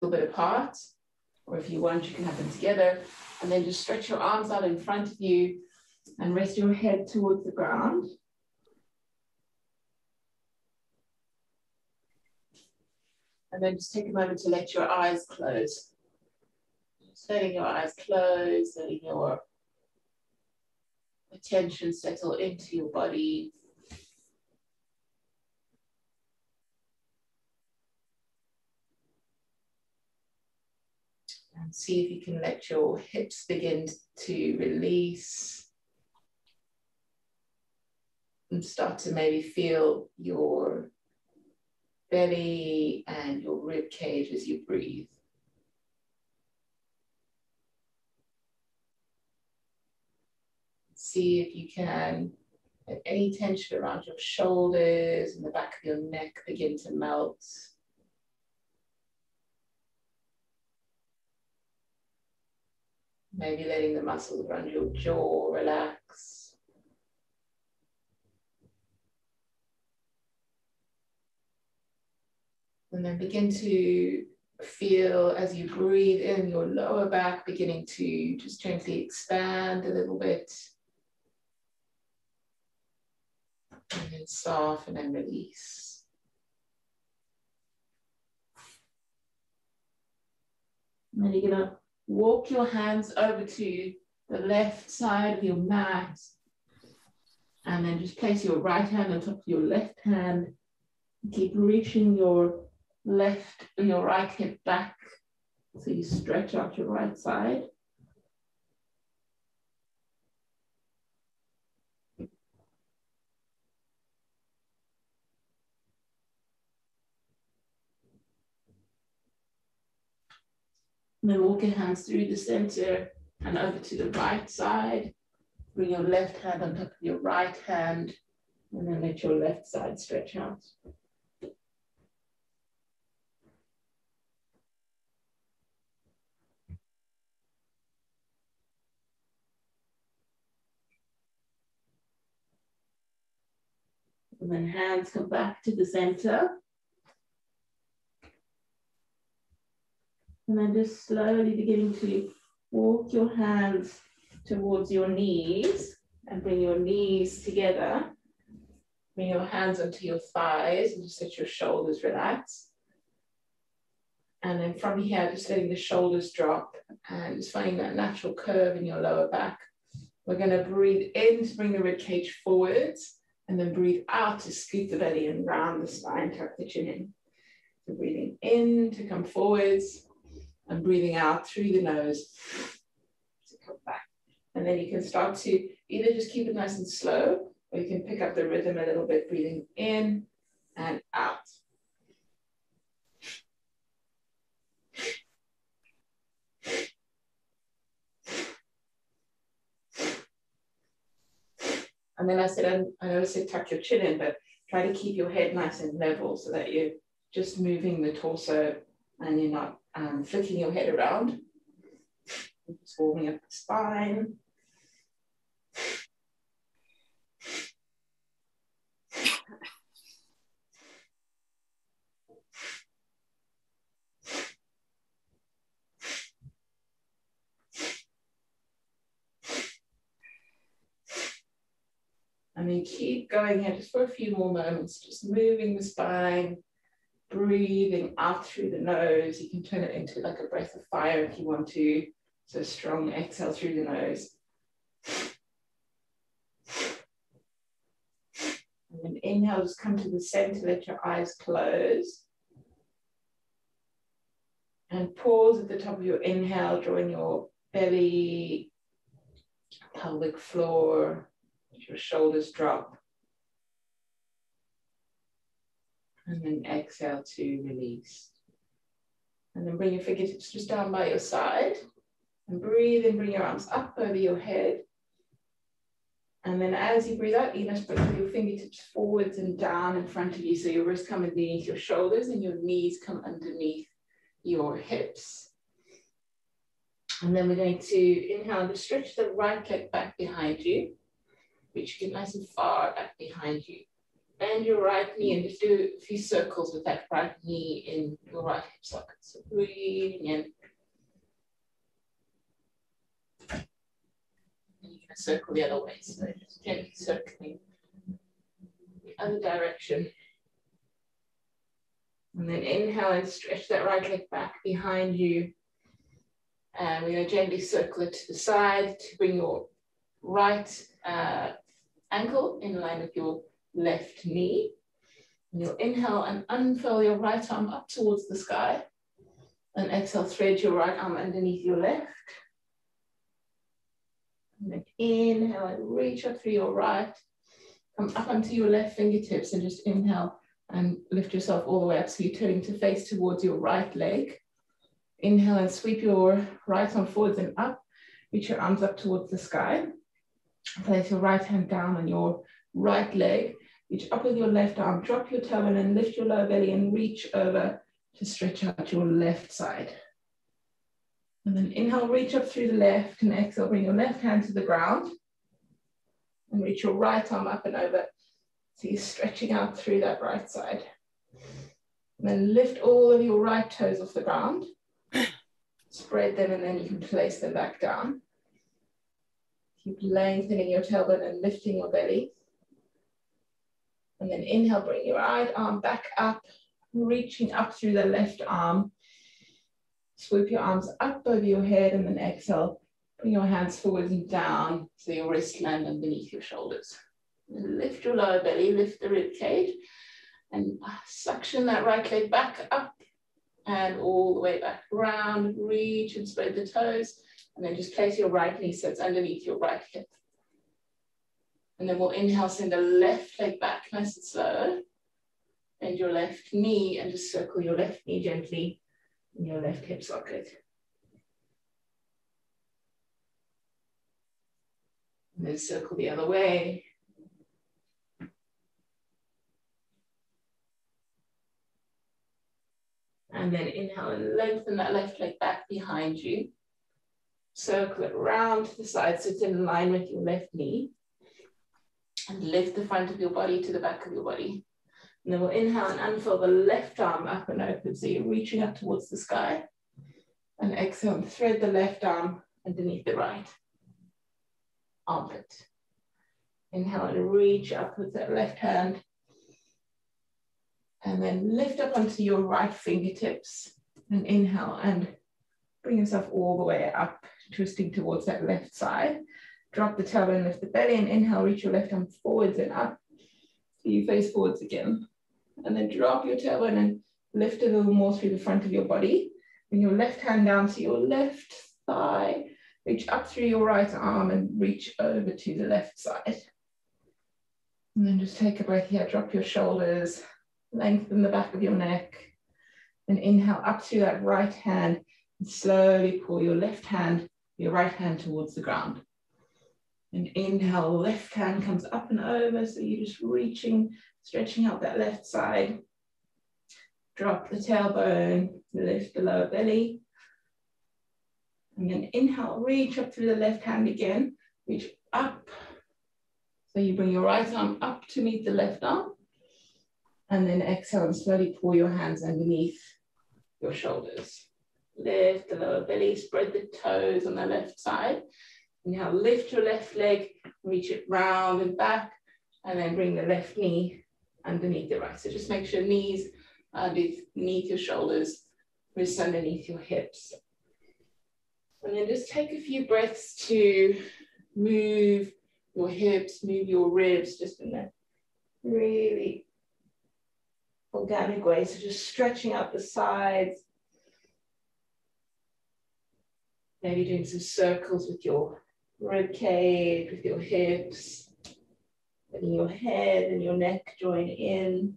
little bit apart, or if you want, you can have them together. And then just stretch your arms out in front of you and rest your head towards the ground. And then just take a moment to let your eyes close. Just letting your eyes close, letting your attention settle into your body. And see if you can let your hips begin to release. And start to maybe feel your belly and your rib cage as you breathe. See if you can let any tension around your shoulders and the back of your neck begin to melt. Maybe letting the muscles around your jaw relax. And then begin to feel as you breathe in your lower back beginning to just gently expand a little bit. And then soften and release. And then you're gonna walk your hands over to the left side of your mat. And then just place your right hand on top of your left hand. Keep reaching your left and your right hip back. So you stretch out your right side. And then walk your hands through the center and over to the right side. Bring your left hand on top of your right hand, and then let your left side stretch out. And then hands come back to the center. And then just slowly beginning to walk your hands towards your knees and bring your knees together. Bring your hands onto your thighs and just let your shoulders relax. And then from here, just letting the shoulders drop and just finding that natural curve in your lower back. We're going to breathe in to bring the rib cage forwards and then breathe out to scoop the belly and round the spine, tuck the chin in. So breathing in to come forwards and breathing out through the nose to come back. And then you can start to either just keep it nice and slow, or you can pick up the rhythm a little bit, breathing in and out. And then I know I said tuck your chin in, but try to keep your head nice and level so that you're just moving the torso and you're not flicking your head around. Just warming up the spine. And then keep going here just for a few more moments, just moving the spine, breathing out through the nose. You can turn it into like a breath of fire if you want to. So strong exhale through the nose. And then inhale, just come to the center, let your eyes close. And pause at the top of your inhale, drawing your belly, pelvic floor, your shoulders drop. And then exhale to release. And then bring your fingertips just down by your side. And breathe in, bring your arms up over your head. And then as you breathe out, you must put your fingertips forwards and down in front of you. So your wrists come underneath your shoulders and your knees come underneath your hips. And then we're going to inhale and stretch the right leg back behind you. Reach it nice and far back behind you. bend your right knee and just do a few circles with that right knee in your right hip socket. So breathing in. And you can circle the other way. So just gently circling the other direction. And then inhale and stretch that right leg back behind you. And we're going to gently circle it to the side to bring your right ankle in line with your left knee. And you'll inhale and unfurl your right arm up towards the sky. And exhale, thread your right arm underneath your left. And then inhale and reach up through your right. Come up onto your left fingertips and just inhale and lift yourself all the way up. So you're turning to face towards your right leg. Inhale and sweep your right arm forwards and up. Reach your arms up towards the sky. Place your right hand down on your right leg. Reach up with your left arm. Drop your tailbone and lift your lower belly and reach over to stretch out your left side. And then inhale, reach up through the left, and exhale, bring your left hand to the ground. And reach your right arm up and over. So you're stretching out through that right side. And then lift all of your right toes off the ground. Spread them and then you can place them back down. Keep lengthening your tailbone and lifting your belly. And then inhale, bring your right arm back up, reaching up through the left arm. Swoop your arms up over your head and then exhale. Bring your hands forwards and down so your wrists land underneath your shoulders. And lift your lower belly, lift the rib cage, and suction that right leg back up and all the way back around. Reach and spread the toes, and then just place your right knee so it's underneath your right hip. And then we'll inhale, send the left leg back nice and slow. Bend your left knee and just circle your left knee gently in your left hip socket. And then circle the other way. And then inhale and lengthen that left leg back behind you. Circle it round to the side so it's in line with your left knee. And lift the front of your body to the back of your body. And then we'll inhale and unfurl the left arm up and open. So you're reaching up towards the sky. And exhale and thread the left arm underneath the right armpit. Inhale and reach up with that left hand. And then lift up onto your right fingertips. And inhale and bring yourself all the way up, twisting towards that left side. Drop the tailbone, lift the belly, and inhale, reach your left arm forwards and up. So you face forwards again. And then drop your tailbone and lift a little more through the front of your body. Bring your left hand down to your left thigh. Reach up through your right arm and reach over to the left side. And then just take a breath here. Drop your shoulders, lengthen the back of your neck. And inhale up through that right hand and slowly pull your left hand, your right hand towards the ground. And inhale, left hand comes up and over, so you're just reaching, stretching out that left side. Drop the tailbone, lift the lower belly. And then inhale, reach up through the left hand again, reach up. So you bring your right arm up to meet the left arm. And then exhale and slowly pull your hands underneath your shoulders. Lift the lower belly, spread the toes on the left side. Inhale, lift your left leg, reach it round and back, and then bring the left knee underneath the right. So just make sure knees underneath your shoulders, wrists underneath your hips. And then just take a few breaths to move your hips, move your ribs, just in that really organic way. So just stretching out the sides. Maybe doing some circles with your rib cage, with your hips, letting your head and your neck join in.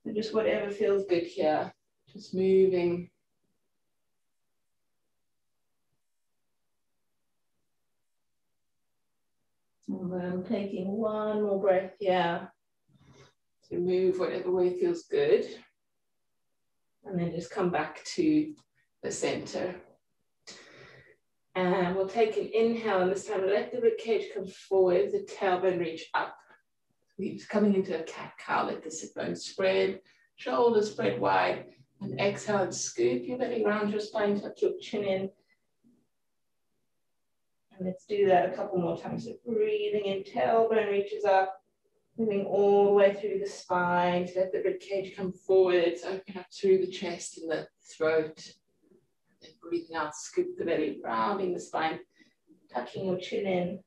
And just whatever feels good here, just moving. And then taking one more breath here to move whatever way feels good. And then just come back to the center. And we'll take an inhale, and this time let the rib cage come forward, the tailbone reach up. We're coming into a cat-cow. Let the sit bones spread, shoulders spread wide, and exhale and scoop your belly around your spine, tuck your chin in. And let's do that a couple more times. So breathing in, tailbone reaches up, moving all the way through the spine to let the rib cage come forwards, open up through the chest and the throat. And breathing out, scoop the belly, rounding the spine, tucking your chin in.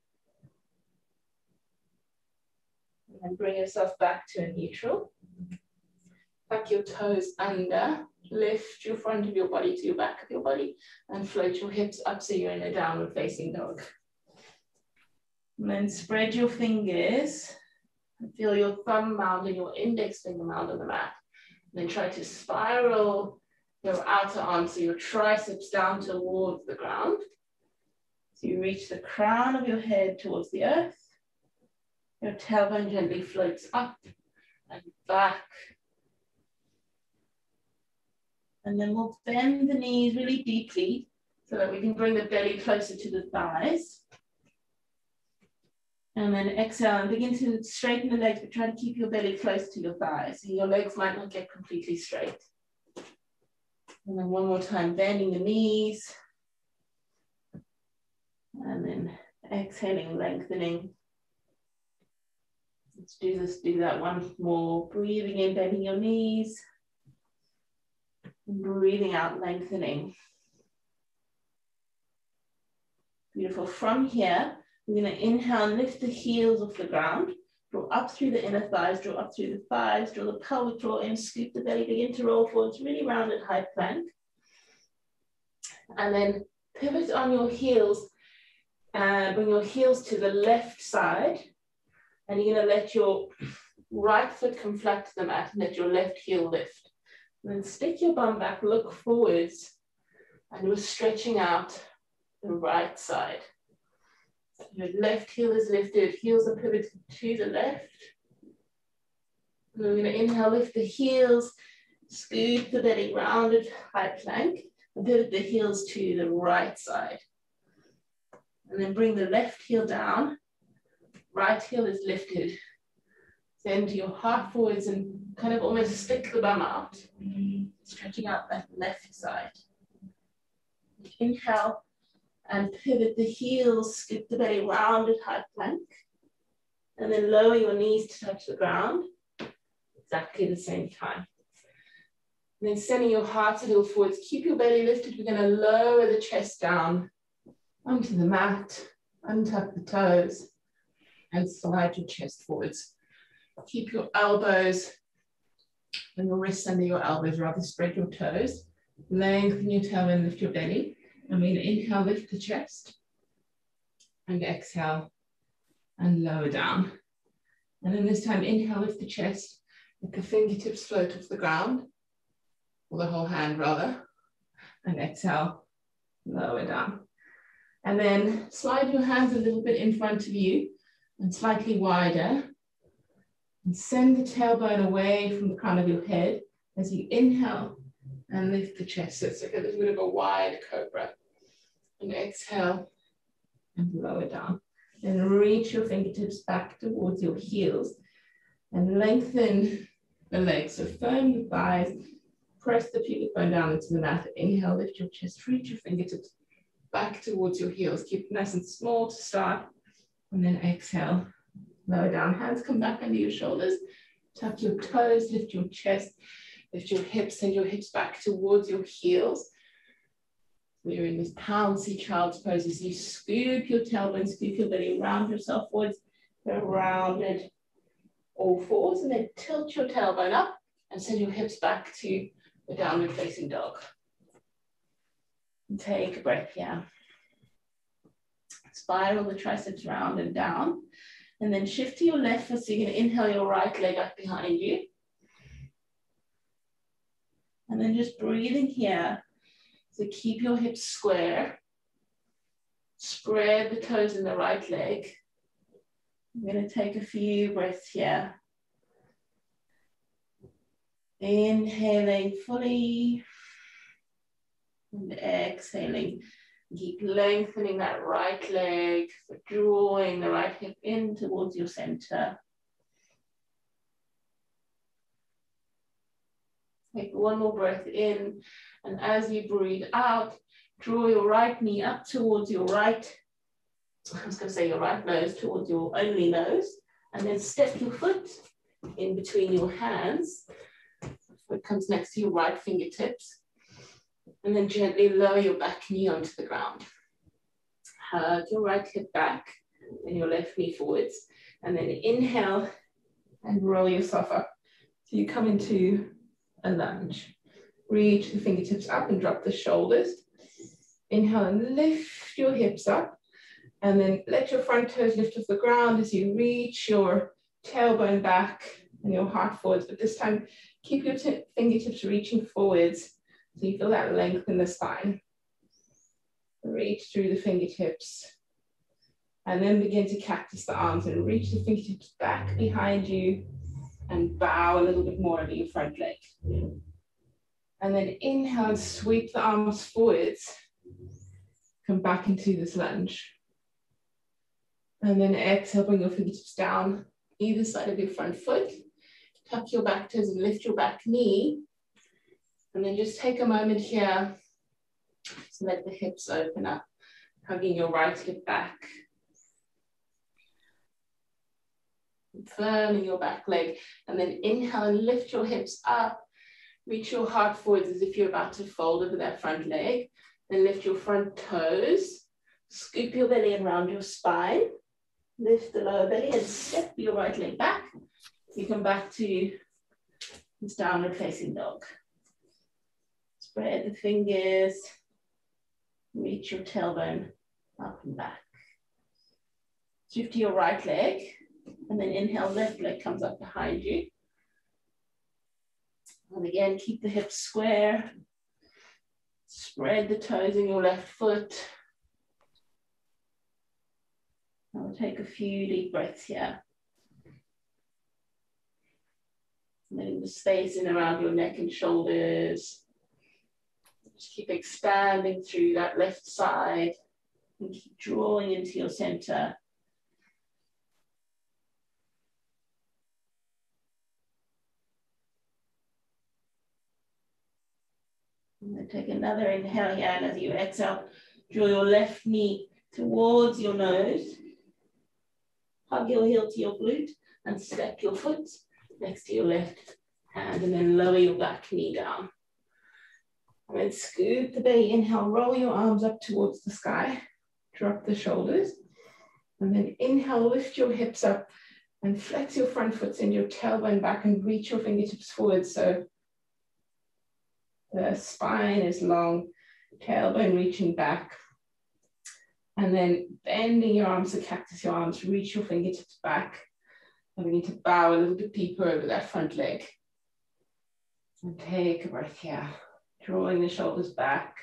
And then bring yourself back to a neutral. Tuck your toes under, lift your front of your body to your back of your body, and float your hips up so you're in a downward facing dog. And then spread your fingers. Feel your thumb mound and your index finger mound on the mat. And then try to spiral your outer arm, so your triceps down towards the ground. So you reach the crown of your head towards the earth. Your tailbone gently floats up and back. And then we'll bend the knees really deeply so that we can bring the belly closer to the thighs. And then exhale and begin to straighten the legs, but try to keep your belly close to your thighs. So your legs might not get completely straight. And then one more time, bending the knees. And then exhaling, lengthening. Let's do this, do that one more. Breathing in, bending your knees. And breathing out, lengthening. Beautiful. From here, we're going to inhale and lift the heels off the ground. Draw up through the inner thighs, draw up through the thighs, draw the pelvic floor in, scoop the belly, begin to roll forwards, really rounded high plank. And then pivot on your heels and bring your heels to the left side. And you're going to let your right foot come flat to the mat and let your left heel lift. And then stick your bum back, look forwards, and we're stretching out the right side. Your left heel is lifted, heels are pivoted to the left. And we're going to inhale, lift the heels, scoop the belly, rounded high plank, and pivot the heels to the right side. And then bring the left heel down, right heel is lifted. Send your heart forwards and kind of almost stick the bum out, stretching out that left side. Inhale and pivot the heels, scoop the belly, rounded high plank. And then lower your knees to touch the ground, exactly the same time. And then sending your heart a little forwards, keep your belly lifted. We're going to lower the chest down onto the mat, untuck the toes, and slide your chest forwards. Keep your elbows and your wrists under your elbows, rather spread your toes. Lengthen your tailbone, lift your belly. And we're going to inhale, lift the chest. And exhale and lower down. And then this time, inhale, lift the chest. Let the fingertips float off the ground, or the whole hand rather. And exhale, lower down. And then slide your hands a little bit in front of you and slightly wider. And send the tailbone away from the crown of your head as you inhale and lift the chest. So it's like a little bit of a wide cobra. And exhale and lower down. Then reach your fingertips back towards your heels and lengthen the legs. So firm the thighs, press the pubic bone down into the mat. Inhale, lift your chest, reach your fingertips back towards your heels. Keep it nice and small to start. And then exhale, lower down. Hands come back under your shoulders. Tuck your toes, lift your chest, lift your hips, send your hips back towards your heels. We're in this bouncy child's pose as you scoop your tailbone, scoop your belly, round yourself forwards, go rounded all fours, and then tilt your tailbone up and send your hips back to the downward facing dog. And take a breath here. Spiral the triceps round and down, and then shift to your left foot. So you're going to inhale your right leg up behind you. And then just breathing here. So keep your hips square. Spread the toes in the right leg. I'm going to take a few breaths here. Inhaling fully. And exhaling. Keep lengthening that right leg, drawing the right hip in towards your center. Take one more breath in, and as you breathe out, draw your right knee up towards your right, I was going to say your right nose towards your only nose, and then step your foot in between your hands. Foot comes next to your right fingertips, and then gently lower your back knee onto the ground. Hug your right hip back and your left knee forwards, and then inhale and roll yourself up. So you come into a lunge. Reach the fingertips up and drop the shoulders. Inhale and lift your hips up, and then let your front toes lift off the ground as you reach your tailbone back and your heart forwards. But this time, keep your fingertips reaching forwards so you feel that length in the spine. Reach through the fingertips, and then begin to cactus the arms and reach the fingertips back behind you and bow a little bit more over your front leg. And then inhale and sweep the arms forwards. Come back into this lunge. And then exhale, bring your fingertips down either side of your front foot. Tuck your back toes and lift your back knee. And then just take a moment here to let the hips open up, hugging your right hip back. Firming your back leg, and then inhale and lift your hips up. Reach your heart forwards as if you're about to fold over that front leg. Then lift your front toes. Scoop your belly around your spine. Lift the lower belly and step your right leg back. You come back to this downward facing dog. Spread the fingers. Reach your tailbone up and back. Shift to your right leg. And then inhale, left leg comes up behind you. And again, keep the hips square. Spread the toes in your left foot. I'll take a few deep breaths here. Letting the space in around your neck and shoulders. Just keep expanding through that left side and keep drawing into your center. And then take another inhale here, and as you exhale, draw your left knee towards your nose. Hug your heel to your glute and step your foot next to your left hand, and then lower your back knee down. And then scoop the belly, inhale, roll your arms up towards the sky, drop the shoulders, and then inhale, lift your hips up and flex your front foot, send your tailbone back and reach your fingertips forward. So the spine is long, tailbone reaching back. And then bending your arms to cactus your arms, reach your fingertips back. And we need to bow a little bit deeper over that front leg. And take a breath here, drawing the shoulders back.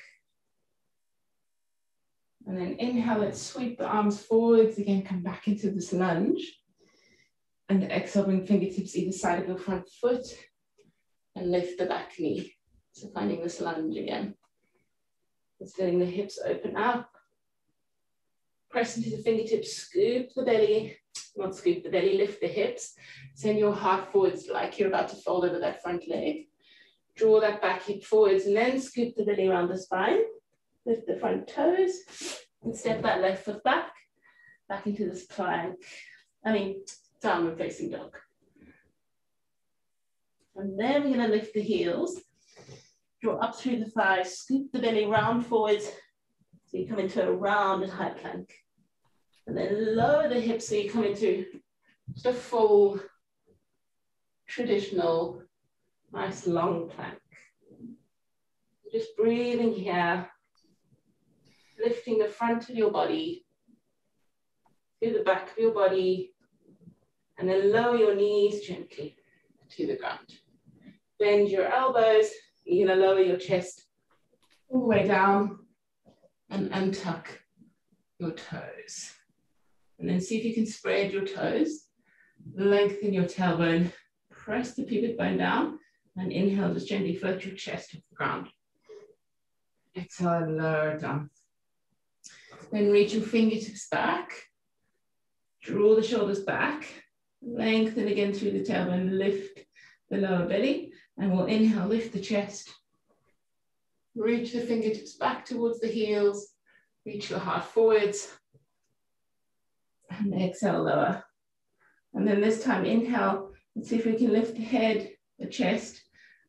And then inhale, let's sweep the arms forwards. Again, come back into this lunge. And exhale, bring fingertips either side of your front foot and lift the back knee. So finding this lunge again. Just letting the hips open up. Press into the fingertips, scoop the belly. Not scoop the belly, lift the hips. Send your heart forwards like you're about to fold over that front leg. Draw that back hip forwards and then scoop the belly around the spine. Lift the front toes and step that left foot back into this plank. Downward facing dog. And then we're going to lift the heels. Draw up through the thighs, scoop the belly round forwards. So you come into a rounded high plank. And then lower the hips so you come into just a full, traditional, nice long plank. Just breathing here, lifting the front of your body, through the back of your body, and then lower your knees gently to the ground. Bend your elbows. You're going to lower your chest all the way down and untuck your toes. And then see if you can spread your toes, lengthen your tailbone, press the pubic bone down, and inhale, just gently float your chest off the ground. Exhale, lower it down. Then reach your fingertips back, draw the shoulders back, lengthen again through the tailbone, lift the lower belly, And we'll inhale, lift the chest. Reach the fingertips back towards the heels. Reach your heart forwards. And exhale, lower. And then this time, inhale. Let's see if we can lift the head, the chest,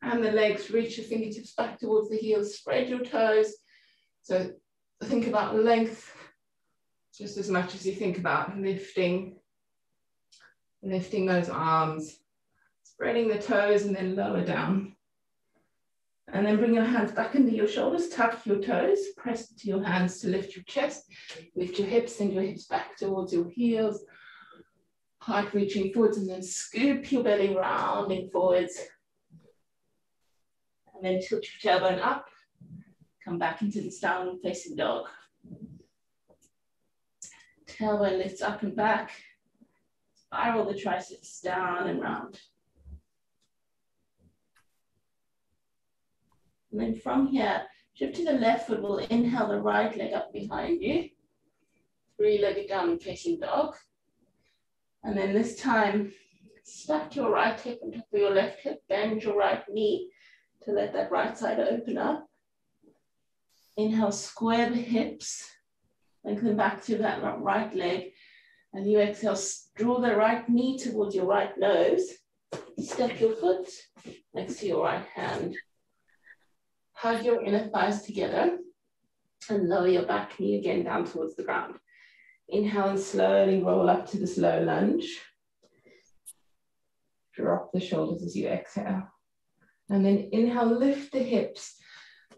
and the legs. Reach your fingertips back towards the heels. Spread your toes. So think about length just as much as you think about lifting those arms. Spreading the toes and then lower down. And then bring your hands back under your shoulders, tuck your toes, press into your hands to lift your chest, lift your hips, send your hips back towards your heels, heart reaching forwards, and then scoop your belly rounding forwards. And then tilt your tailbone up, come back into this downward facing dog. Tailbone lifts up and back, spiral the triceps down and round. And then from here, shift to the left foot. We'll inhale the right leg up behind you. Three-legged down facing dog. And then this time, stack your right hip on top of your left hip. Bend your right knee to let that right side open up. Inhale, square the hips. Lengthen back to that right leg. And you exhale, draw the right knee towards your right nose. Step your foot next to your right hand. Hug your inner thighs together and lower your back knee again down towards the ground. Inhale and slowly roll up to this low lunge. Drop the shoulders as you exhale. And then inhale, lift the hips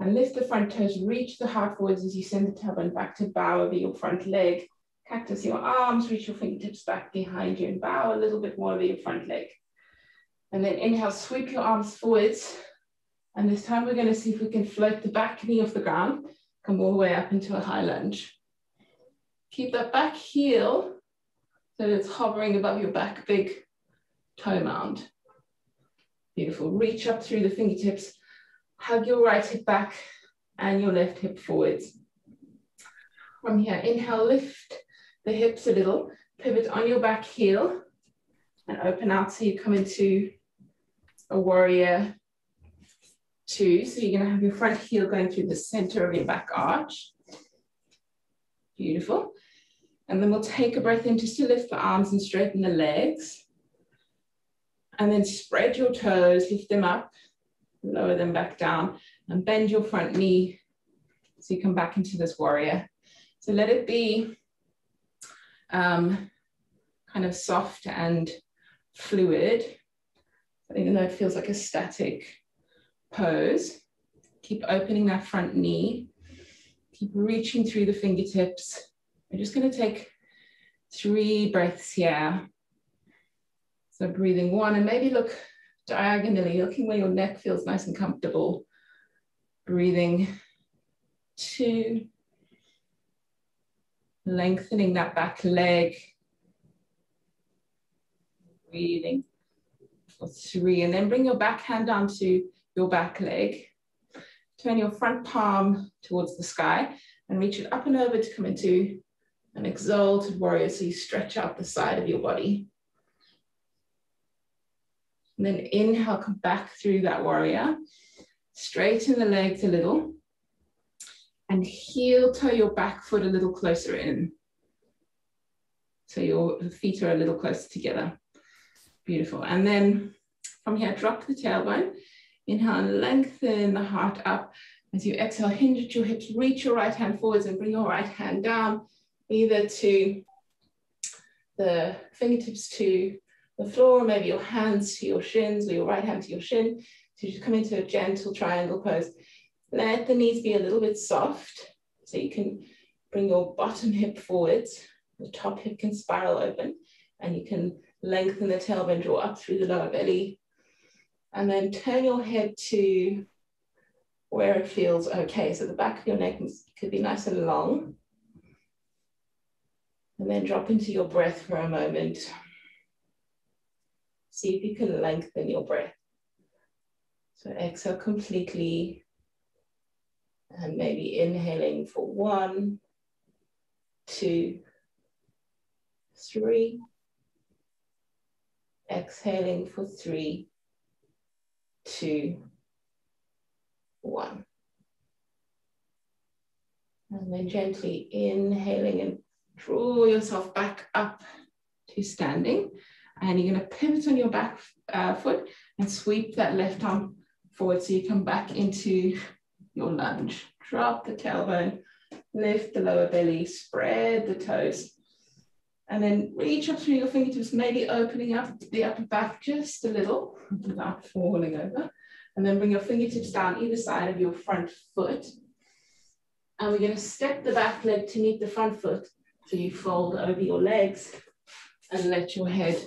and lift the front toes. Reach the heart forwards as you send the tailbone back to bow over your front leg. Cactus your arms, reach your fingertips back behind you and bow a little bit more over your front leg. And then inhale, sweep your arms forwards. And this time we're going to see if we can float the back knee off the ground, come all the way up into a high lunge. Keep that back heel so that it's hovering above your back big toe mound. Beautiful. Reach up through the fingertips, hug your right hip back and your left hip forwards. From here, inhale, lift the hips a little, pivot on your back heel and open out so you come into a warrior two. So you're going to have your front heel going through the center of your back arch. Beautiful. And then we'll take a breath in just to lift the arms and straighten the legs. And then spread your toes, lift them up, lower them back down, and bend your front knee so you come back into this warrior. So let it be kind of soft and fluid, even though it feels like a static pose. Keep opening that front knee. Keep reaching through the fingertips. We're just going to take 3 breaths here. So breathing 1 and maybe look diagonally, looking where your neck feels nice and comfortable. Breathing 2. Lengthening that back leg. Breathing for 3. And then bring your back hand down to your back leg. Turn your front palm towards the sky and reach it up and over to come into an exalted warrior. So you stretch out the side of your body. And then inhale, come back through that warrior. Straighten the legs a little. And heel toe your back foot a little closer in. So your feet are a little closer together. Beautiful. And then from here, drop the tailbone. Inhale and lengthen the heart up. As you exhale, hinge at your hips, reach your right hand forwards and bring your right hand down, either to the fingertips to the floor, or maybe your hands to your shins, or your right hand to your shin. So you just come into a gentle triangle pose. Let the knees be a little bit soft, so you can bring your bottom hip forwards. The top hip can spiral open, and you can lengthen the tailbone, draw up through the lower belly. And then turn your head to where it feels okay. So the back of your neck could be nice and long. And then drop into your breath for a moment. See if you can lengthen your breath. So exhale completely. And maybe inhaling for 1, 2, 3. Exhaling for 3, 2, 1. And then gently inhaling and draw yourself back up to standing. And you're going to pivot on your back foot and sweep that left arm forward so you come back into your lunge. Drop the tailbone, lift the lower belly, spread the toes. And then reach up through your fingertips, maybe opening up the upper back just a little without falling over. And then bring your fingertips down either side of your front foot. And we're going to step the back leg to meet the front foot. So you fold over your legs and let your head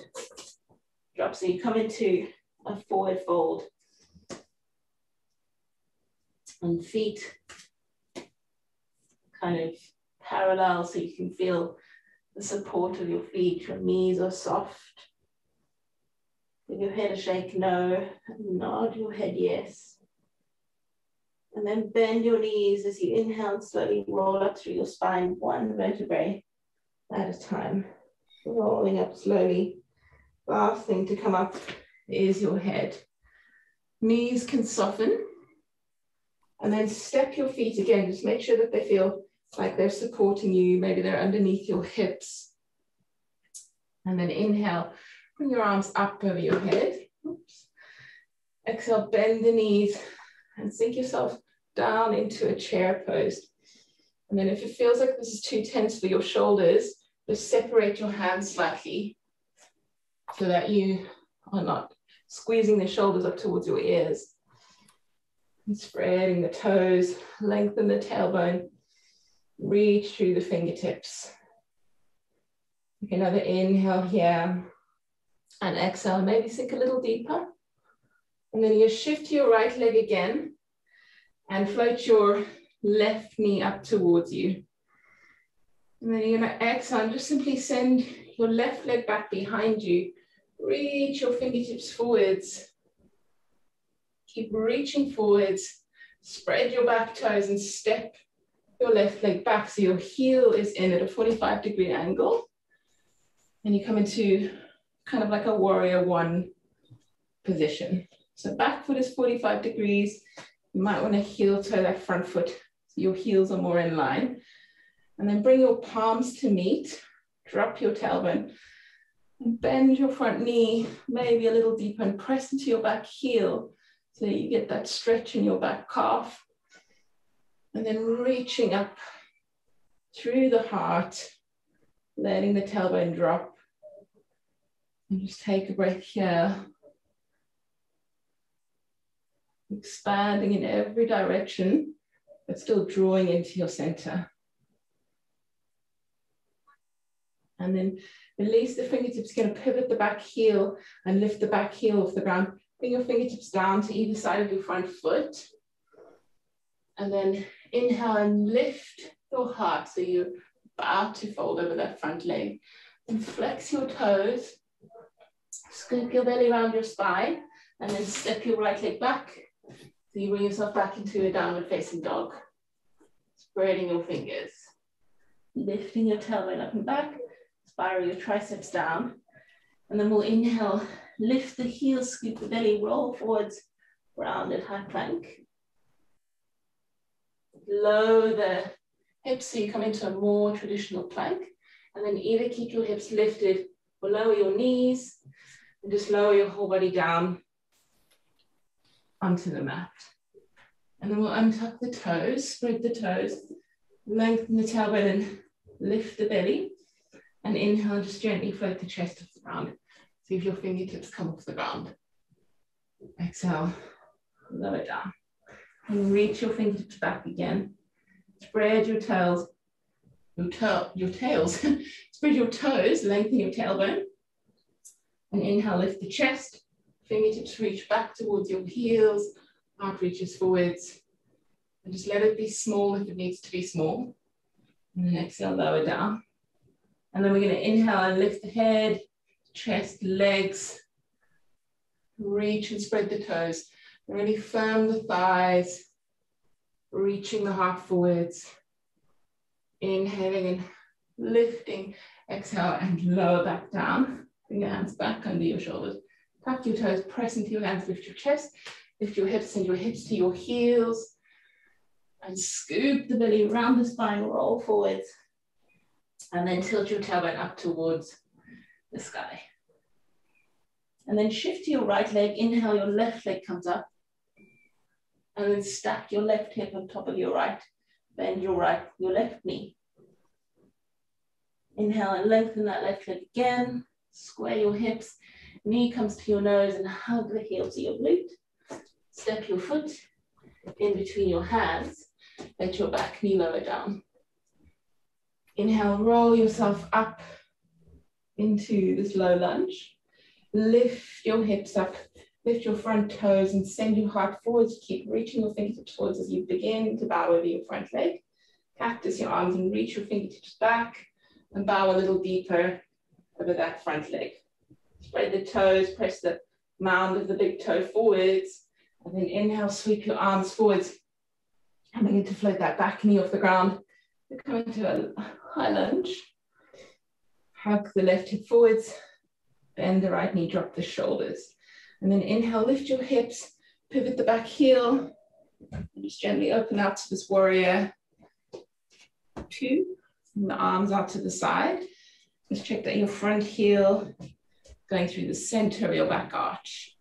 drop. So you come into a forward fold. And feet kind of parallel so you can feel the support of your feet. Your knees are soft. Give your head a shake no, nod your head yes. And then bend your knees as you inhale and slowly roll up through your spine, one vertebrae at a time. Rolling up slowly. Last thing to come up is your head. Knees can soften. And then step your feet again. Just make sure that they feel like they're supporting you. Maybe they're underneath your hips. And then inhale, bring your arms up over your head. Oops. Exhale, bend the knees and sink yourself down into a chair pose. And then if it feels like this is too tense for your shoulders, just separate your hands slightly so that you are not squeezing the shoulders up towards your ears. And spreading the toes, lengthen the tailbone, reach through the fingertips. Okay, another inhale here and exhale, maybe sink a little deeper. And then you shift to your right leg again and float your left knee up towards you. And then you're going to exhale and just simply send your left leg back behind you. Reach your fingertips forwards. Keep reaching forwards. Spread your back toes and step your left leg back so your heel is in at a 45-degree angle. And you come into kind of like a warrior one position. So back foot is 45 degrees. You might want to heel toe that front foot so your heels are more in line. And then bring your palms to meet. Drop your tailbone. And bend your front knee maybe a little deeper and press into your back heel so you get that stretch in your back calf. And then reaching up through the heart, letting the tailbone drop. And just take a breath here. Expanding in every direction, but still drawing into your center. And then release the fingertips, going to pivot the back heel and lift the back heel off the ground. Bring your fingertips down to either side of your front foot. And then inhale and lift your heart so you're about to fold over that front leg. And flex your toes. Scoop your belly around your spine. And then step your right leg back. So you bring yourself back into a downward facing dog. Spreading your fingers. Lifting your tailbone up and back. Spiral your triceps down. And then we'll inhale, lift the heels, scoop the belly, roll forwards, rounded high plank. Lower the hips so you come into a more traditional plank. And then either keep your hips lifted or lower your knees and just lower your whole body down onto the mat. And then we'll untuck the toes, spread the toes, lengthen the tailbone and lift the belly. And inhale, just gently float the chest off the ground. See if your fingertips come off the ground. Exhale, lower down. And reach your fingertips back again. Spread your tails, your tails. Spread your toes, lengthen your tailbone. And inhale, lift the chest. Fingertips reach back towards your heels. Heart reaches forwards. And just let it be small if it needs to be small. And then exhale, lower down. And then we're going to inhale and lift the head, chest, legs. Reach and spread the toes. Really firm the thighs. Reaching the heart forwards. Inhaling and lifting. Exhale and lower back down. Bring your hands back under your shoulders. Tuck your toes, press into your hands, lift your chest. Lift your hips and your hips to your heels. And scoop the belly around the spine, roll forwards. And then tilt your tailbone up towards the sky. And then shift to your right leg. Inhale, your left leg comes up. And then stack your left hip on top of your right. Bend your left knee. Inhale and lengthen that left leg again. Square your hips. Knee comes to your nose and hug the heel to your glute. Step your foot in between your hands. Let your back knee lower down. Inhale, roll yourself up into this low lunge. Lift your hips up, lift your front toes and send your heart forwards. Keep reaching your fingertips forwards as you begin to bow over your front leg. Cactus your arms and reach your fingertips back and bow a little deeper over that front leg. Spread the toes, press the mound of the big toe forwards, and then inhale, sweep your arms forwards and begin to float that back knee off the ground. We're coming to a high lunge. Hug the left hip forwards, bend the right knee, drop the shoulders. And then inhale, lift your hips, pivot the back heel, and just gently open out to this warrior two. And the arms out to the side. Just check that your front heel going through the center of your back arch.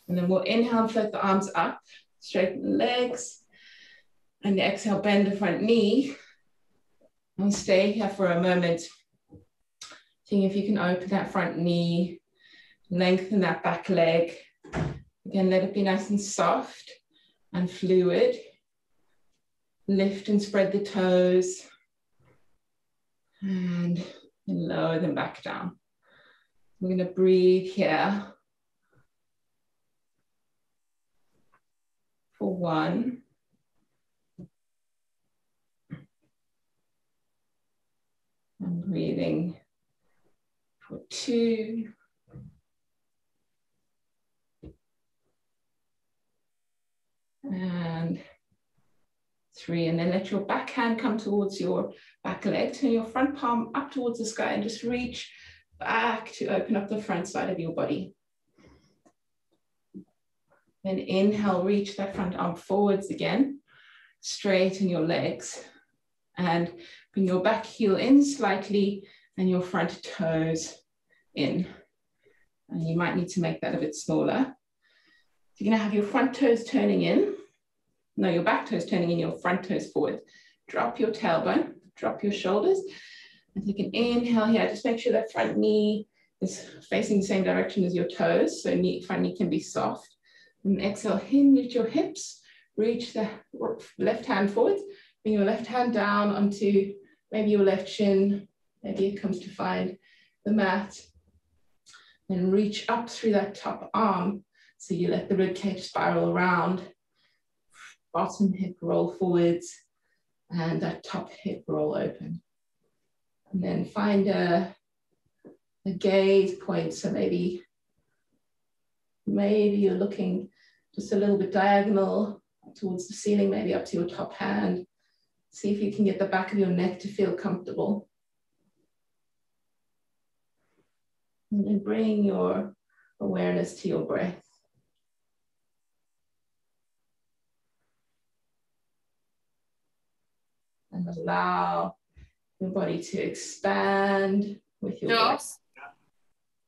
And then we'll inhale and float the arms up, straighten the legs, and exhale, bend the front knee. And stay here for a moment. Seeing if you can open that front knee, lengthen that back leg. Again, let it be nice and soft and fluid. Lift and spread the toes. And lower them back down. We're going to breathe here for 1. And breathing for 2. And 3. And then let your back hand come towards your back leg. Turn your front palm up towards the sky and just reach back to open up the front side of your body. Then inhale, reach that front arm forwards again. Straighten your legs. And bring your back heel in slightly and your front toes in. And you might need to make that a bit smaller. You're going to have your front toes turning in. No, your back toes turning in, your front toes forward. Drop your tailbone, drop your shoulders. And take an inhale here. Just make sure that front knee is facing the same direction as your toes. So front knee can be soft. And exhale, hinge your hips. Reach the left hand forward. Bring your left hand down onto maybe your left shin. Maybe it comes to find the mat. Then reach up through that top arm. So you let the rib cage spiral around. Bottom hip roll forwards. And that top hip roll open. And then find a gaze point. So maybe you're looking just a little bit diagonal towards the ceiling, maybe up to your top hand. See if you can get the back of your neck to feel comfortable. And then bring your awareness to your breath. And allow your body to expand with your breath.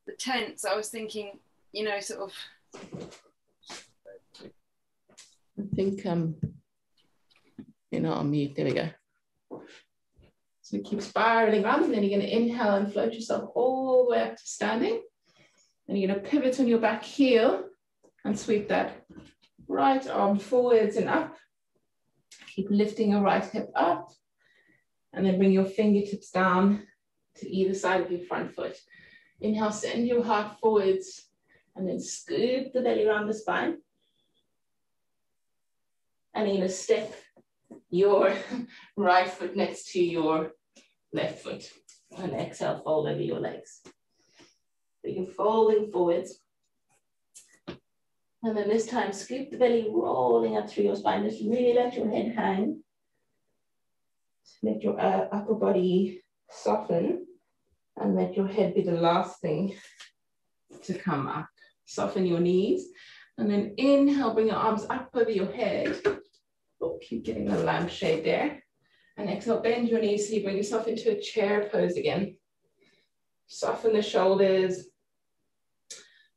The tense, I was thinking, you know, sort of. I think, on mute, there we go. So keep spiraling around, and then you're going to inhale and float yourself all the way up to standing. And you're going to pivot on your back heel and sweep that right arm forwards and up. Keep lifting your right hip up. And then bring your fingertips down to either side of your front foot. Inhale, send your heart forwards. And then scoop the belly around the spine. And you're going to step your right foot next to your left foot. And exhale, fold over your legs. So you're folding forwards. And then this time, scoop the belly rolling up through your spine. Just really let your head hang. Let your upper body soften. And let your head be the last thing to come up. Soften your knees And then inhale, bring your arms up over your head. Oh, keep getting the lampshade there. And exhale, bend your knees so you bring yourself into a chair pose again. Soften the shoulders.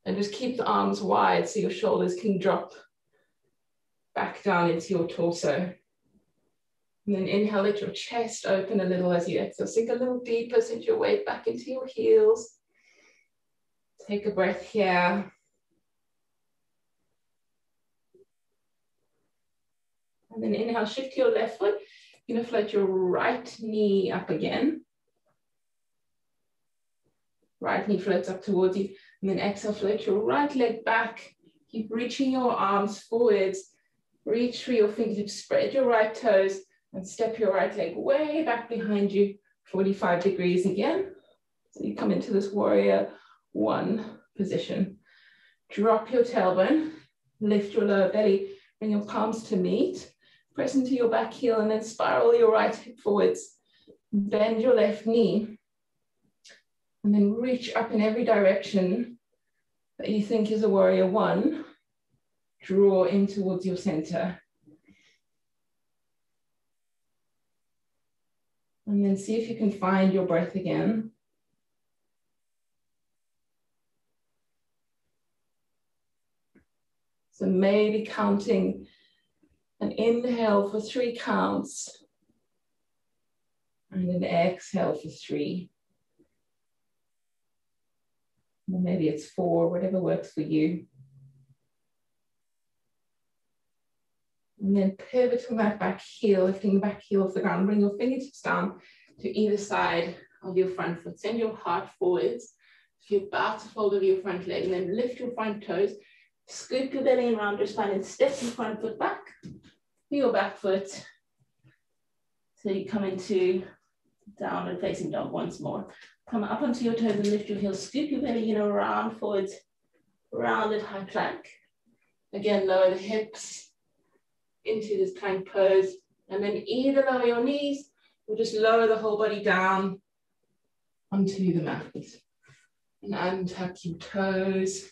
And just keep the arms wide so your shoulders can drop back down into your torso. And then inhale, let your chest open a little as you exhale. Sink a little deeper, send your weight back into your heels. Take a breath here. And then inhale, shift to your left foot. You're going to float your right knee up again. Right knee floats up towards you. And then exhale, float your right leg back. Keep reaching your arms forwards. Reach for your fingertips, spread your right toes, and step your right leg way back behind you, 45 degrees again. So you come into this warrior one position. Drop your tailbone, lift your lower belly, bring your palms to meet, press into your back heel, and then spiral your right hip forwards. Bend your left knee, and then reach up in every direction that you think is a warrior one. Draw in towards your center. And then see if you can find your breath again. So maybe counting an inhale for 3 counts and an exhale for 3. Or maybe it's 4, whatever works for you. And then pivot from that back heel, lifting the back heel off the ground. Bring your fingertips down to either side of your front foot. Send your heart forwards. So you're about to fold over your front leg, and then lift your front toes. Scoop your belly around your spine and step your front foot back. Your back foot. So you come into downward facing dog once more. Come up onto your toes and lift your heels. Scoop your belly in around forwards. Rounded high plank. Again, lower the hips into this plank pose, and then either lower your knees or just lower the whole body down onto the mat. And untuck your toes.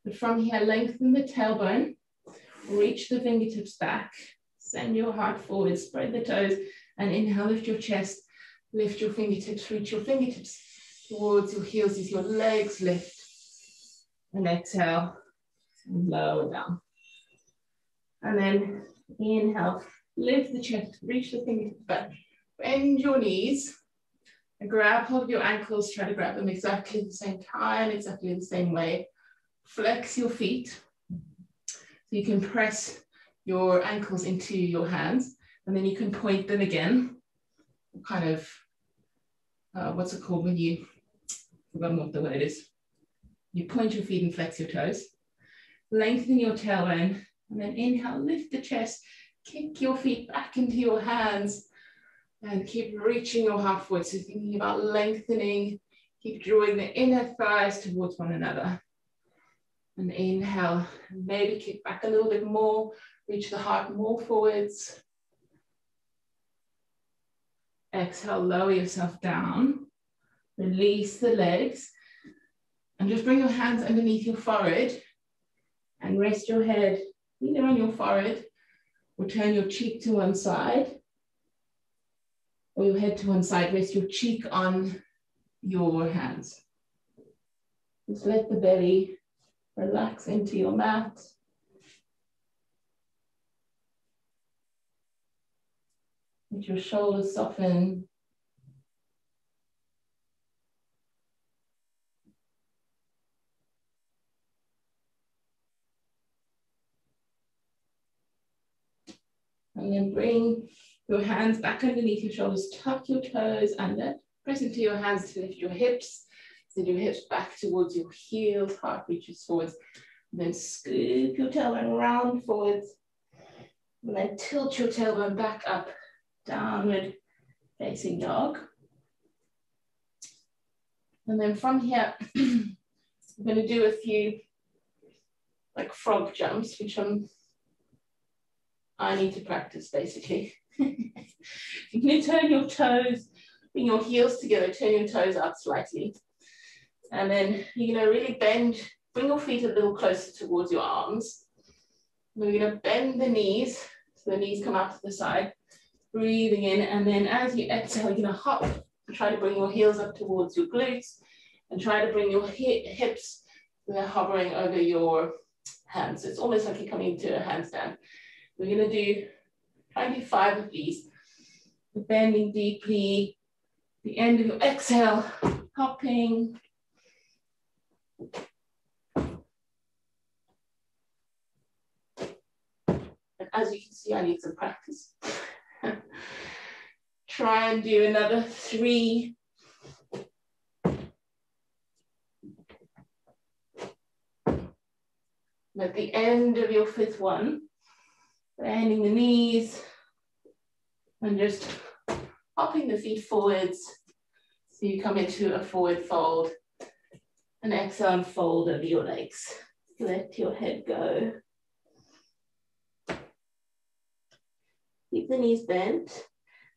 But from here, lengthen the tailbone, reach the fingertips back, send your heart forward, spread the toes, and inhale, lift your chest, lift your fingertips, reach your fingertips towards your heels as your legs lift. And exhale, and lower down. And then inhale, lift the chest, reach the fingertips back, bend your knees, and grab hold of your ankles, try to grab them exactly at the same time, exactly the same way. Flex your feet, so you can press your ankles into your hands, and then you can point them again, kind of, what's it called when you, forgotten what the word is. You point your feet and flex your toes, lengthen your tailbone, and then inhale, lift the chest, kick your feet back into your hands, and keep reaching your heart forward. So thinking about lengthening, keep drawing the inner thighs towards one another. And inhale, maybe kick back a little bit more, reach the heart more forwards. Exhale, lower yourself down, release the legs, and just bring your hands underneath your forehead and rest your head either on your forehead, or turn your cheek to one side, or your head to one side. Rest your cheek on your hands. Just let the belly relax into your mat. Let your shoulders soften. And then bring your hands back underneath your shoulders, tuck your toes under, press into your hands to lift your hips, send your hips back towards your heels, heart reaches forwards, and then scoop your tailbone round forwards, and then tilt your tailbone back up, downward facing dog. And then from here, I'm going to do a few like frog jumps, which I need to practice basically. You can turn your toes, bring your heels together, turn your toes out slightly. And then you're going to really bend bring your feet a little closer towards your arms. We're gonna bend the knees, so the knees come out to the side, breathing in, and then as you exhale, you're gonna hop, try to bring your heels up towards your glutes, and try to bring your hips, they're hovering over your hands. So it's almost like you're coming into a handstand. We're gonna try and do 5 of these. Bending deeply, the end of your exhale, hopping. And as you can see, I need some practice. Try and do another 3. At the end of your 5th one, bending the knees and just hopping the feet forwards. So you come into a forward fold and exhale and fold over your legs. Let your head go. Keep the knees bent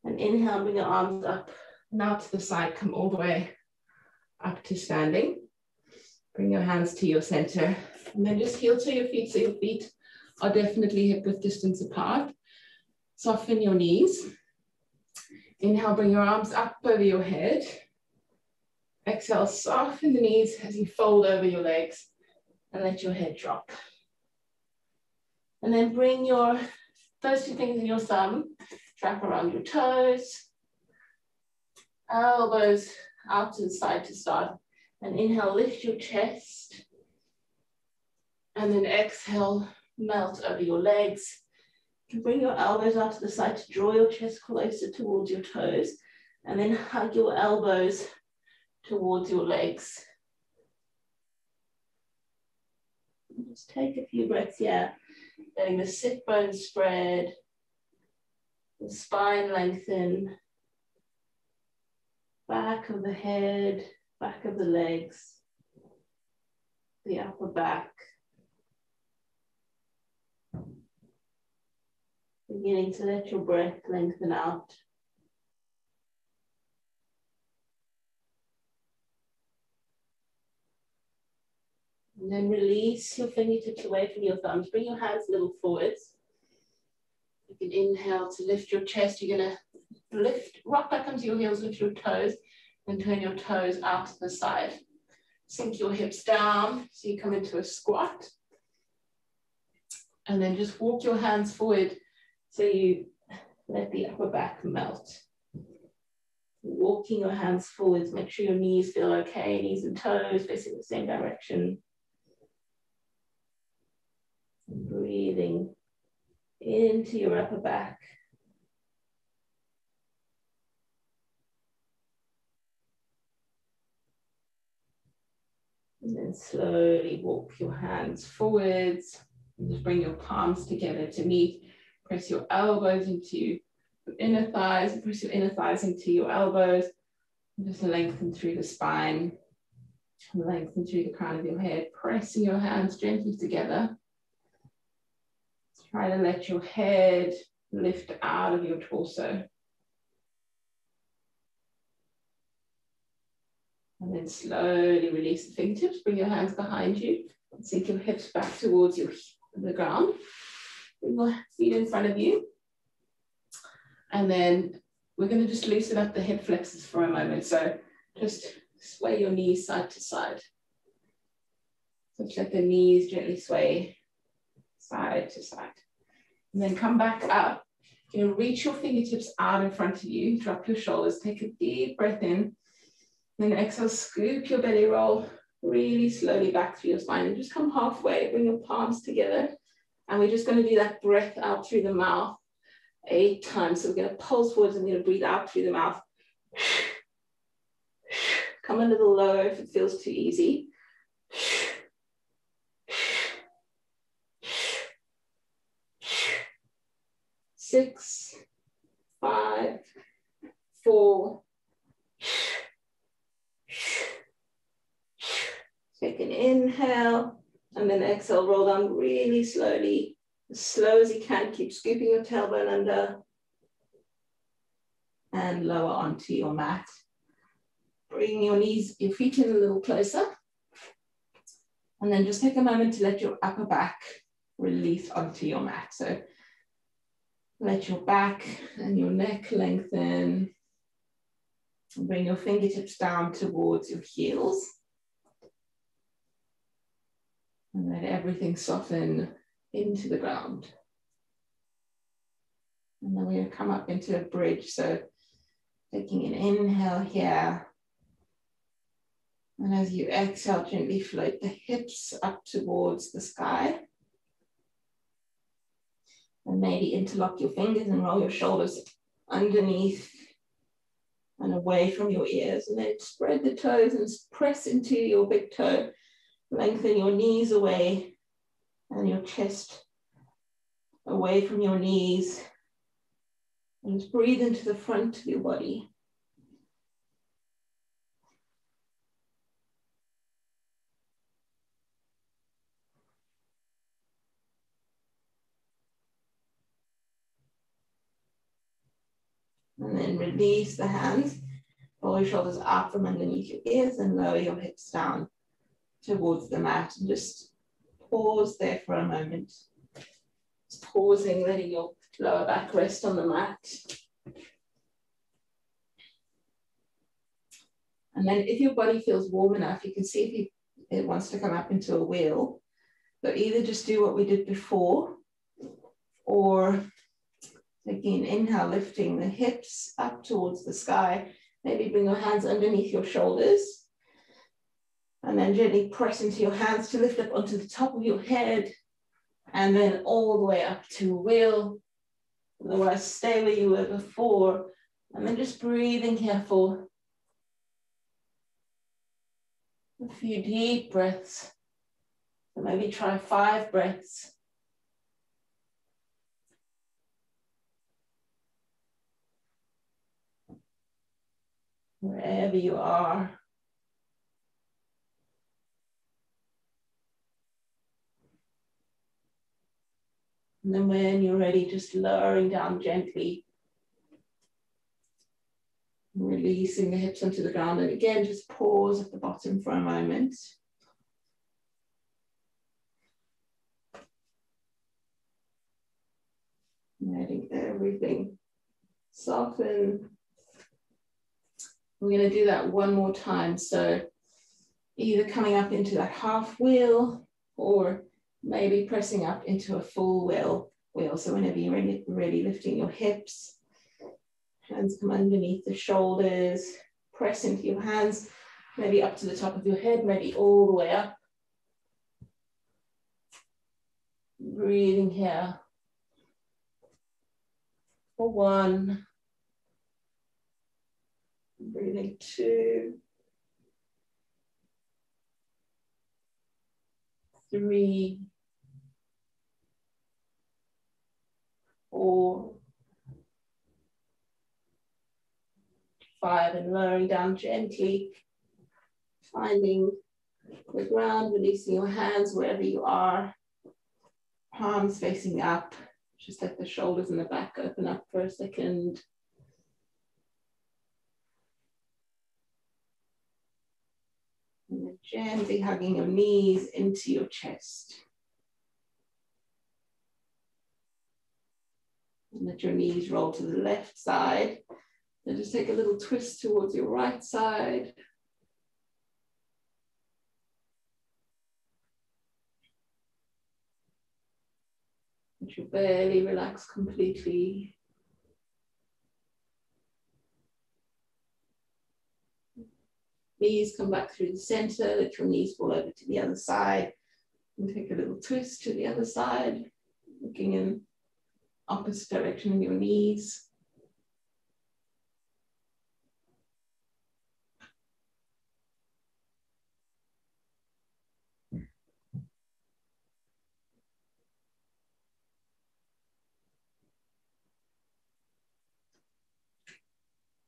and inhale, bring your arms up and out to the side. Come all the way up to standing. Bring your hands to your center and then just heel to your feet so your feet are definitely hip width distance apart. Soften your knees. Inhale, bring your arms up over your head. Exhale, soften the knees as you fold over your legs and let your head drop. And then bring your first 2 fingers in your thumb, wrap around your toes, elbows out to the side to start. And inhale, lift your chest. And then exhale, melt over your legs. You bring your elbows out to the side to draw your chest closer towards your toes. And then hug your elbows towards your legs. Just take a few breaths here, letting the sit bones spread, the spine lengthen, back of the head, back of the legs, the upper back. Beginning to let your breath lengthen out. And then release your fingertips away from your thumbs. Bring your hands a little forwards. You can inhale to lift your chest. You're gonna rock back onto your heels with your toes and turn your toes out to the side. Sink your hips down so you come into a squat. And then just walk your hands forward so you let the upper back melt. Walking your hands forwards, make sure your knees feel okay, knees and toes facing the same direction. Breathing into your upper back. And then slowly walk your hands forwards. Just bring your palms together to meet. Press your elbows into your inner thighs. Press your inner thighs into your elbows. And just lengthen through the spine. Lengthen through the crown of your head. Pressing your hands gently together. Try to let your head lift out of your torso. And then slowly release the fingertips. Bring your hands behind you. And sink your hips back towards the ground. Bring your feet in front of you. And then we're going to just loosen up the hip flexors for a moment. So just sway your knees side to side. So just let the knees gently sway side to side. And then come back up. You're going to reach your fingertips out in front of you. Drop your shoulders. Take a deep breath in. Then exhale, scoop your belly roll really slowly back through your spine. And just come halfway. Bring your palms together. And we're just going to do that breath out through the mouth 8 times. So we're going to pulse forwards and we're going to breathe out through the mouth. Come a little lower if it feels too easy. 6, 5, 4. Take an inhale and then exhale, roll down really slowly, as slow as you can. Keep scooping your tailbone under and lower onto your mat. Bring your feet in a little closer. And then just take a moment to let your upper back release onto your mat. So let your back and your neck lengthen. And bring your fingertips down towards your heels. And let everything soften into the ground. And then we're going to come up into a bridge. So taking an inhale here. And as you exhale, gently float the hips up towards the sky. And maybe interlock your fingers and roll your shoulders underneath and away from your ears. And then spread the toes and press into your big toe. Lengthen your knees away and your chest away from your knees. And just breathe into the front of your body. And then release the hands. Pull your shoulders up from underneath your ears and lower your hips down towards the mat. And just pause there for a moment. Just pausing, letting your lower back rest on the mat. And then if your body feels warm enough, you can see if it wants to come up into a wheel. So either just do what we did before, or taking an inhale, lifting the hips up towards the sky. Maybe bring your hands underneath your shoulders. And then gently press into your hands to lift up onto the top of your head. And then all the way up to a wheel. Otherwise, stay where you were before. And then just breathing here for a few deep breaths. So maybe try 5 breaths. Wherever you are. And then when you're ready, just lowering down gently. Releasing the hips onto the ground. And again, just pause at the bottom for a moment. Letting everything soften. We're going to do that one more time. So either coming up into that half wheel or maybe pressing up into a full wheel. So whenever you're ready, lifting your hips, hands come underneath the shoulders, press into your hands, maybe up to the top of your head, maybe all the way up. Breathing here. For 1. Breathing 2. 3. 4. 5, and lowering down gently, finding the ground, releasing your hands wherever you are, palms facing up. Just let the shoulders and the back open up for a second. And then gently hugging your knees into your chest. And let your knees roll to the left side. And just take a little twist towards your right side. Let your belly relax completely. Knees come back through the center. Let your knees fall over to the other side. And take a little twist to the other side, looking in opposite direction of your knees.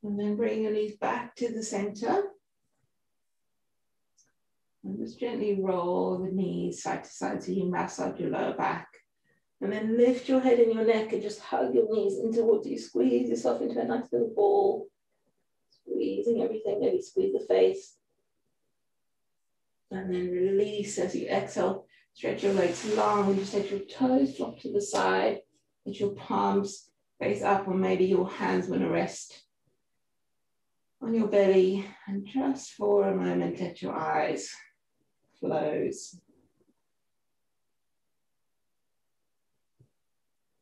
And then bring your knees back to the center. And just gently roll the knees side to side so you massage your lower back. And then lift your head and your neck and just hug your knees in towards you. Squeeze yourself into a nice little ball. Squeezing everything, maybe squeeze the face. And then release as you exhale. Stretch your legs long. Just let your toes drop to the side. Let your palms face up, or maybe your hands want to rest on your belly. And just for a moment, let your eyes close.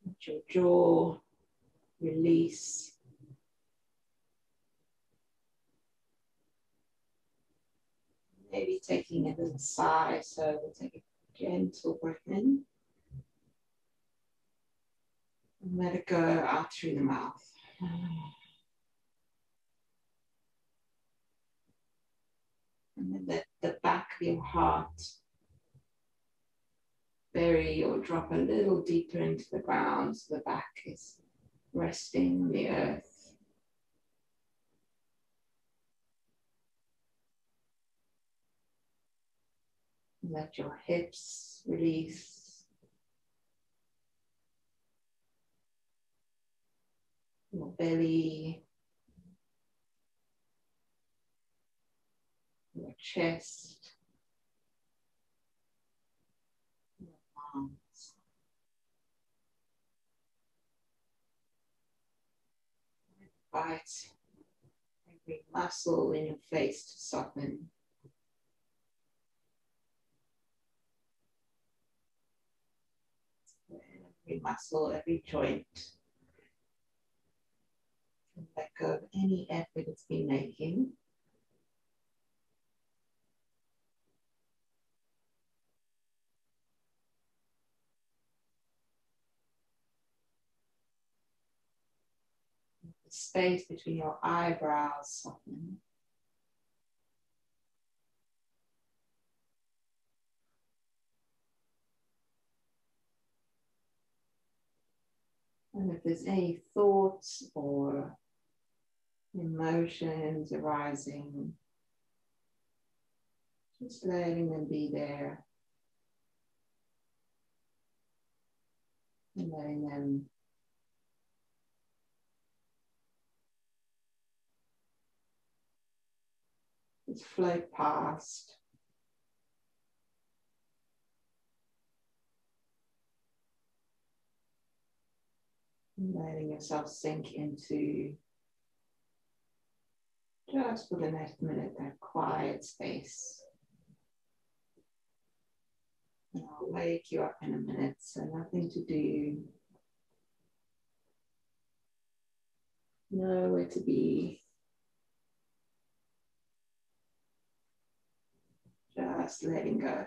Let your jaw release. Maybe taking a little sigh, so we'll take a gentle breath in. And let it go out through the mouth. And then let the back of your heart bury or drop a little deeper into the ground, so the back is resting on the earth. Let your hips release. Your belly. Your chest. Your arms. Invite every muscle in your face to soften. Every muscle, every joint. And let go of any effort it's been making. The space between your eyebrows soften. And if there's any thoughts or emotions arising, just letting them be there and letting them just float past. And letting yourself sink into, just for the next minute, that quiet space. And I'll wake you up in a minute, so nothing to do. Nowhere to be. Just letting go.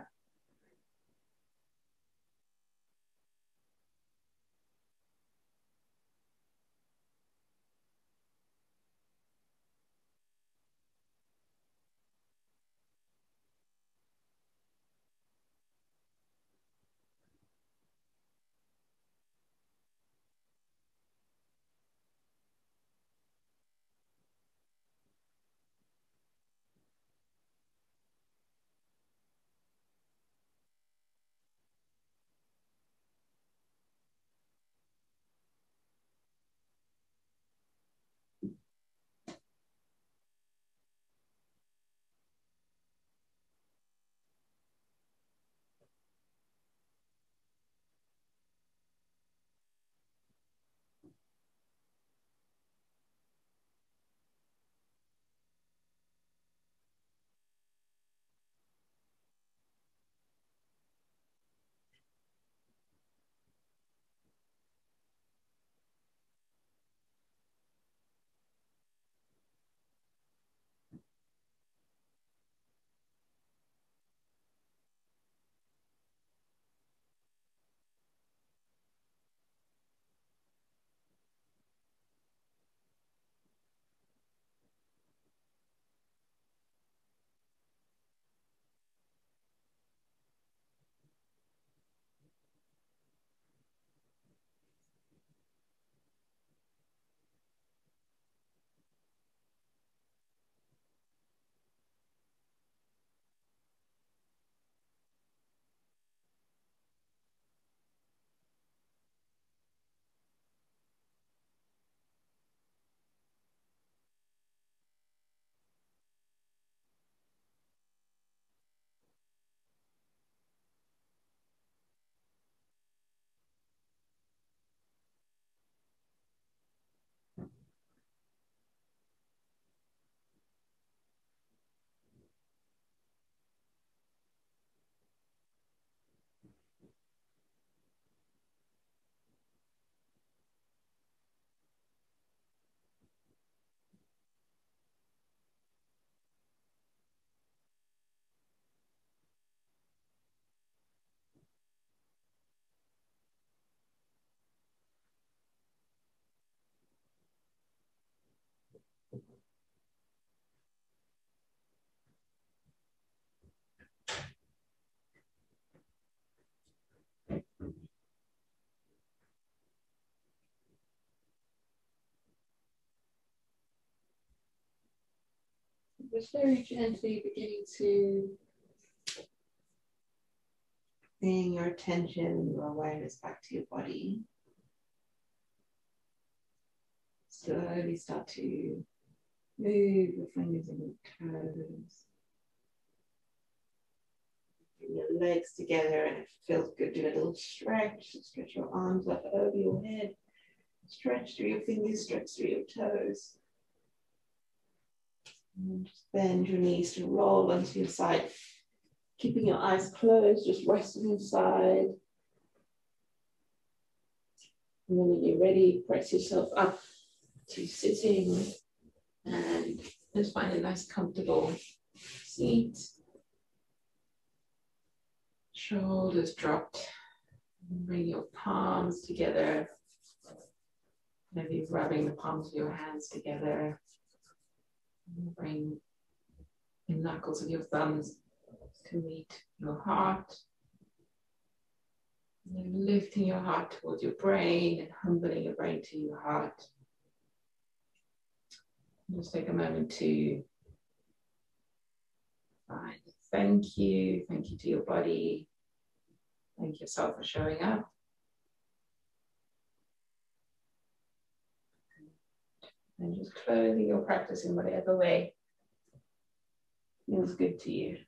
Just very gently beginning to bring your attention, your awareness back to your body. Slowly start to move your fingers and your toes. Bring your legs together, and if it feels good, do a little stretch. Stretch your arms up over your head. Stretch through your fingers, stretch through your toes. And just bend your knees to roll onto your side. Keeping your eyes closed, just resting inside. And then when you're ready, press yourself up to sitting and just find a nice comfortable seat. Shoulders dropped. Bring your palms together. Maybe rubbing the palms of your hands together. Bring the knuckles of your thumbs to meet your heart. And then lifting your heart towards your brain and humbling your brain to your heart. Just take a moment to find thank you to your body. Thank yourself for showing up. And just closing your practice in whatever way feels good to you.